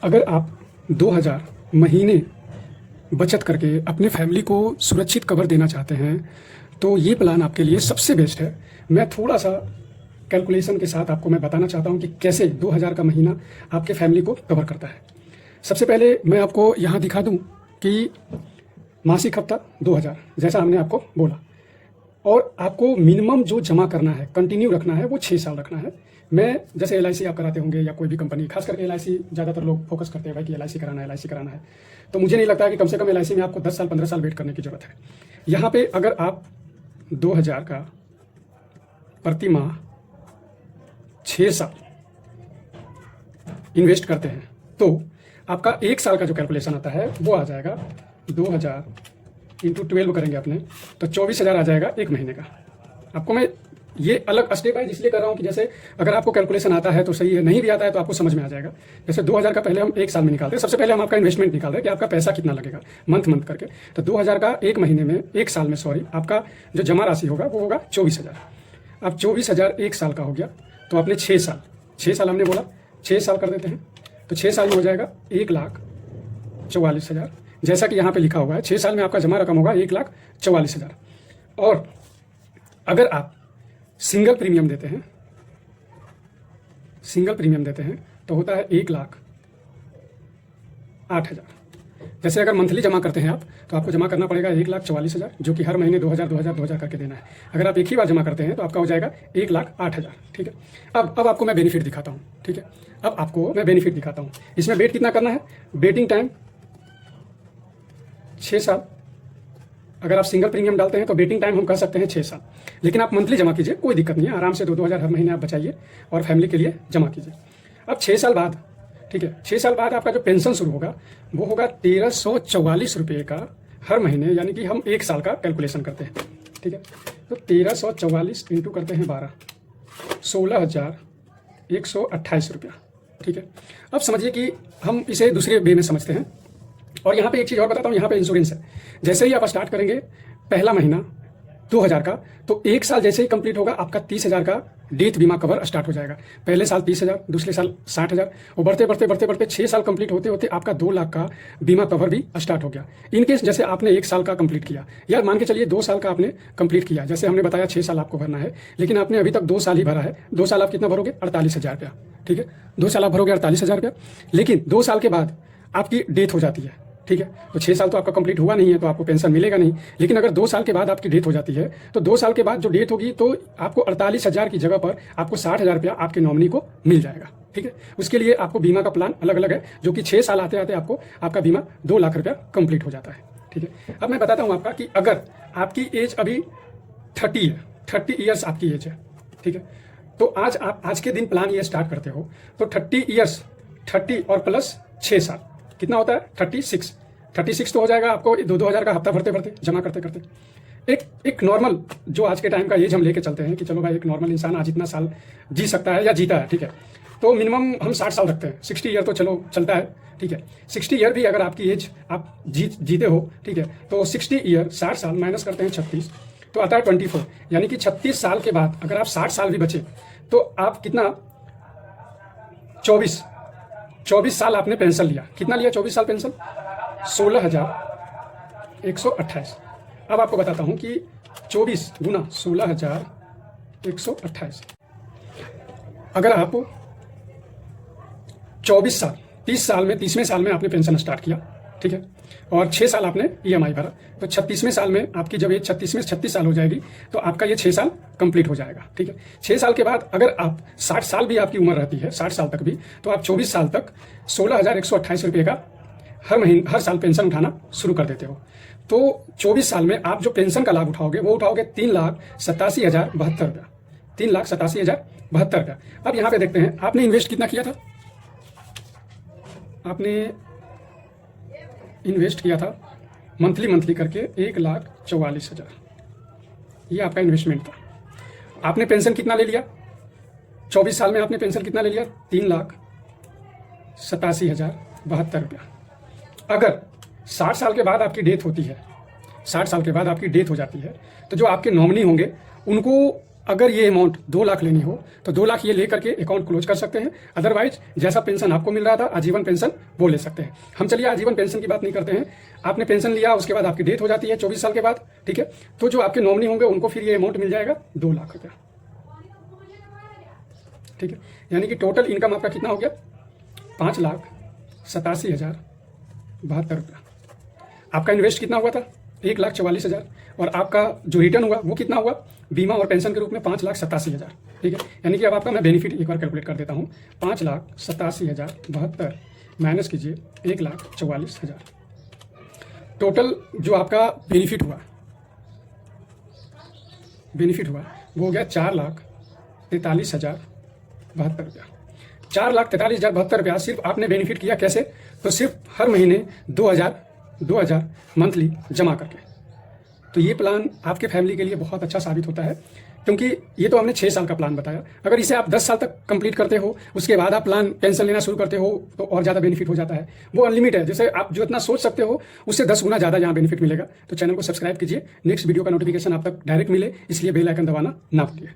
अगर आप 2000 महीने बचत करके अपने फैमिली को सुरक्षित कवर देना चाहते हैं तो ये प्लान आपके लिए सबसे बेस्ट है। मैं थोड़ा सा कैलकुलेशन के साथ आपको मैं बताना चाहता हूँ कि कैसे 2000 का महीना आपके फैमिली को कवर करता है। सबसे पहले मैं आपको यहाँ दिखा दूँ कि मासिक हफ्ता 2000 जैसा हमने आपको बोला, और आपको मिनिमम जो जमा करना है, कंटिन्यू रखना है, वो 6 साल रखना है। मैं जैसे LIC आप कराते होंगे या कोई भी कंपनी, खास करके LIC ज़्यादातर लोग फोकस करते हैं भाई कि LIC कराना है, तो मुझे नहीं लगता है कि कम से कम LIC में आपको 10 साल 15 साल वेट करने की ज़रूरत है। यहाँ पे अगर आप 2000 का प्रति माह 6 साल इन्वेस्ट करते हैं तो आपका 1 साल का जो कैलकुलेशन आता है वो आ जाएगा 2000 इंटू 12 करेंगे अपने तो 24,000 आ जाएगा एक महीने का। आपको मैं ये अलग स्टेप वाइज इसलिए कर रहा हूँ कि जैसे अगर आपको कैलकुलेशन आता है तो सही है, नहीं भी आता है तो आपको समझ में आ जाएगा। जैसे 2000 का पहले हम 1 साल में निकालते हैं। सबसे पहले हम आपका इन्वेस्टमेंट निकाल रहे हैं कि आपका पैसा कितना लगेगा मंथ करके। तो 2000 का एक महीने में, 1 साल में सॉरी, आपका जो जमा राशि होगा वो होगा 24,000। अब 24,000 1 साल का हो गया तो आपने 6 साल हमने बोला 6 साल कर देते हैं तो 6 साल में हो जाएगा 1,44,000। जैसा कि यहाँ पे लिखा हुआ है 6 साल में आपका जमा रकम होगा 1,44,000। और अगर आप सिंगल प्रीमियम देते हैं तो होता है 1,08,000। जैसे अगर मंथली जमा करते हैं आप तो आपको जमा करना पड़ेगा 1,44,000, जो कि हर महीने 2000 करके देना है। अगर आप एक ही बार जमा करते हैं तो आपका हो जाएगा 1,08,000। ठीक है। अब आपको मैं बेनिफिट दिखाता हूँ। ठीक है, अब आपको मैं बेनिफिट दिखाता हूँ। इसमें वेट कितना करना है, वेटिंग टाइम 6 साल। अगर आप सिंगल प्रीमियम डालते हैं तो वेटिंग टाइम हम कह सकते हैं 6 साल, लेकिन आप मंथली जमा कीजिए, कोई दिक्कत नहीं है। आराम से 2-2 हज़ार हर महीने आप बचाइए और फैमिली के लिए जमा कीजिए। अब 6 साल बाद, ठीक है, 6 साल बाद आपका जो पेंशन शुरू होगा वो होगा 1,344 रुपये का हर महीने, यानी कि हम 1 साल का कैलकुलेशन करते हैं। ठीक है, तो 1,344 इंटू करते हैं 12, 16,128 रुपया। ठीक है, अब समझिए कि हम इसे दूसरे वे में समझते हैं। और यहाँ पे एक चीज़ और बताता हूँ, यहाँ पे इंश्योरेंस है। जैसे ही आप स्टार्ट करेंगे पहला महीना 2000 का, तो 1 साल जैसे ही कंप्लीट होगा आपका 30,000 का डेथ बीमा कवर स्टार्ट हो जाएगा। पहले साल 30,000, दूसरे साल 60,000, और बढ़ते 6 साल कंप्लीट होते होते आपका 2 लाख का बीमा कवर भी स्टार्ट हो गया। इनकेस जैसे आपने 1 साल का कंप्लीट किया, या मान के चलिए 2 साल का आपने कंप्लीट किया, जैसे हमने बताया 6 साल आपको भरना है, लेकिन आपने अभी तक 2 साल ही भरा है। 2 साल आप कितना भरोगे, 48,000 रुपया। ठीक है, 2 साल आप भरोगे 48,000 रुपया, लेकिन 2 साल के बाद आपकी डेथ हो जाती है। ठीक है, तो 6 साल तो आपका कंप्लीट हुआ नहीं है तो आपको पेंशन मिलेगा नहीं। लेकिन अगर 2 साल के बाद आपकी डेथ हो जाती है तो 2 साल के बाद जो डेथ होगी तो आपको 48,000 की जगह पर आपको 60,000 रुपया आपके नॉमिनी को मिल जाएगा। ठीक है, उसके लिए आपको बीमा का प्लान अलग अलग है, जो कि 6 साल आते आते आपको आपका बीमा 2 लाख रुपया कंप्लीट हो जाता है। ठीक है, अब मैं बताता हूँ आपका कि अगर आपकी एज अभी 30 है, 30 ईयर्स आपकी एज है। ठीक है, तो आज के दिन प्लान ये स्टार्ट करते हो तो 30 ईयर्स, 30 और प्लस 6 साल कितना होता है, 36 तो हो जाएगा आपको 2-2 हज़ार का हफ्ता भरते जमा करते। एक नॉर्मल जो आज के टाइम का एज हम लेके चलते हैं कि चलो भाई एक नॉर्मल इंसान आज इतना साल जी सकता है या जीता है। ठीक है, तो मिनिमम हम 60 साल रखते हैं। 60 ईयर तो चलो चलता है। ठीक है, 60 ईयर भी अगर आपकी एज आप जीते हो, ठीक है, तो 60 ईयर 60 साल माइनस करते हैं 36 तो आता है 24, यानी कि 36 साल के बाद अगर आप 60 साल भी बचे तो आप कितना, 24 साल आपने पेंशन लिया। कितना लिया 24 साल पेंशन, 16,128। अब आपको बताता हूं कि 24 गुना 16,128, अगर आप 24 साल, 30वें साल में आपने पेंशन स्टार्ट किया, ठीक है, और 6 साल आपने EMI भरा, तो 36वें साल में आपकी जब ये 36 साल हो जाएगी तो आपका ये 6 साल कंप्लीट हो जाएगा। ठीक है, 6 साल के बाद अगर आप 60 साल भी आपकी उम्र रहती है, 60 साल तक भी, तो आप 24 साल तक 16,128 रुपये का हर साल पेंशन उठाना शुरू कर देते हो। तो 24 साल में आप जो पेंशन का लाभ उठाओगे वो उठाओगे 3,87,072 रुपया, 3,87,072 रुपया। अब यहाँ पे देखते हैं आपने इन्वेस्ट कितना किया था, आपने इन्वेस्ट किया था मंथली करके 1,44,000, ये आपका इन्वेस्टमेंट था। आपने पेंशन कितना ले लिया, 24 साल में आपने पेंशन कितना ले लिया, 3,87,072 रुपया। अगर 60 साल के बाद आपकी डेथ होती है, 60 साल के बाद आपकी डेथ हो जाती है, तो जो आपके नॉमिनी होंगे उनको अगर ये अमाउंट 2 लाख लेनी हो तो 2 लाख ये लेकर के अकाउंट क्लोज कर सकते हैं। अदरवाइज जैसा पेंशन आपको मिल रहा था आजीवन पेंशन वो ले सकते हैं। हम चलिए आजीवन पेंशन की बात नहीं करते हैं। आपने पेंशन लिया, उसके बाद आपकी डेथ हो जाती है 24 साल के बाद, ठीक है, तो जो आपके नॉमिनी होंगे उनको फिर ये अमाउंट मिल जाएगा 2 लाख रुपया, ठीक है। यानी कि टोटल इनकम आपका कितना हो गया, 5,87,072 रुपया। आपका इन्वेस्ट कितना हुआ था, 1,44,000, और आपका जो रिटर्न हुआ वो कितना हुआ बीमा और पेंशन के रूप में 5,87,000, ठीक है। यानी कि अब आपका मैं बेनिफिट एक बार कैलकुलेट कर देता हूँ। 5,87,072 माइनस कीजिए 1,44,000, टोटल जो आपका बेनिफिट हुआ वो हो गया 4,43,072 रुपया। 4,43,072 रुपया सिर्फ आपने बेनिफिट किया। कैसे? तो सिर्फ हर महीने 2,000 मंथली जमा करके। तो ये प्लान आपके फैमिली के लिए बहुत अच्छा साबित होता है, क्योंकि ये तो हमने 6 साल का प्लान बताया। अगर इसे आप 10 साल तक कंप्लीट करते हो, उसके बाद आप प्लान पेंशन लेना शुरू करते हो तो और ज़्यादा बेनिफिट हो जाता है। वो अनलिमिटेड है, जैसे आप जो इतना सोच सकते हो उससे 10 गुना ज़्यादा यहाँ बेनिफिट मिलेगा। तो चैनल को सब्सक्राइब कीजिए, नेक्स्ट वीडियो का नोटिफिकेशन आप तक डायरेक्ट मिले, इसलिए बेल आइकन दबाना ना भूलिए।